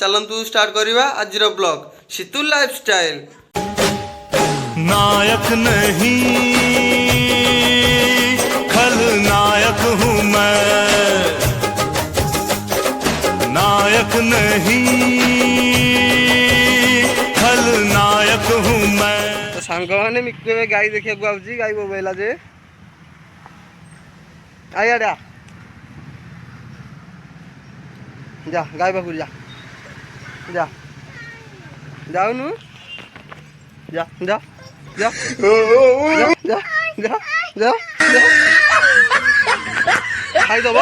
चलतु स्टार्ट करवा आज ब्लॉग शीतुल लाइफस्टाइल। नायक नहीं खलनायक हूँ मैं, नायक नहीं खलनायक हूँ मैं। तो सांग मैंने मिक्के गाई देखा आऊँगी गाई बोबेला जे आया जा गाय पाखु जा जा जाऊनु जा जा जा जा जा जा खाई दब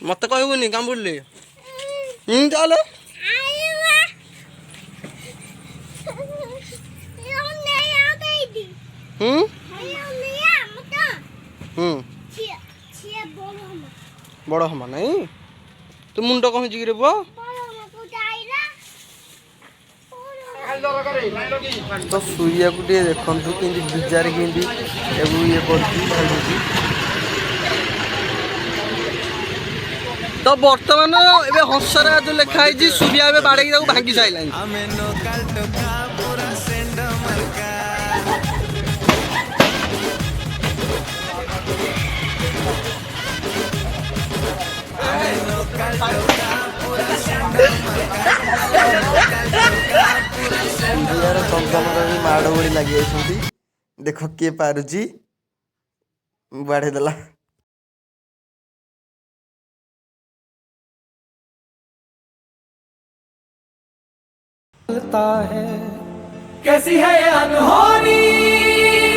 मत कहबुनि कामुड़े चल बड़ हम नहीं तू मुंड कह रे पुआ तो सूर्या को देखु कि बिजार के ये तो बर्तमान ए हंसरा जो लिखाई सूर्या बाड़े भांगी सारे माड़ गोड़ी लगे देख किए पारुची बाढ़े देला। है कैसी है अनहोनी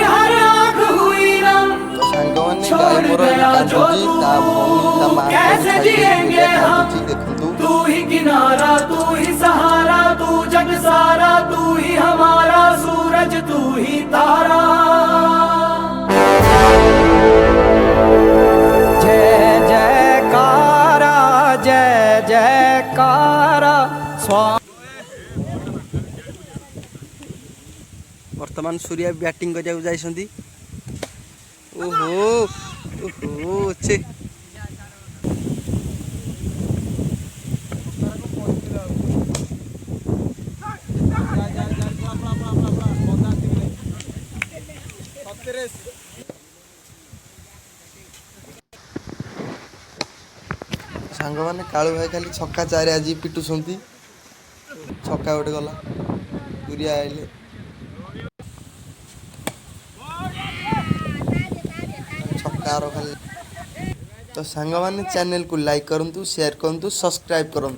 हर आँख हुई नम छोड़ गया जो तू कैसे जिएंगे हम। तू ही किनारा तू ही सहारा तू जग सारा तू ही हमारा सूरज तू ही तारा। जय जयकारा जय जयकारा स्वामी। वर्तमान सूर्या बैटिंग करने जाइछंती। ओहो ओहो छे सांग मैंने कालू भाई खाली छक्का चारि आज पिटुंट छक्का गोटे गला सूर्या आइले छक्का खाली। तो सांग मैंने चैनल को लाइक करंतु शेयर करंतु सब्सक्राइब करंतु।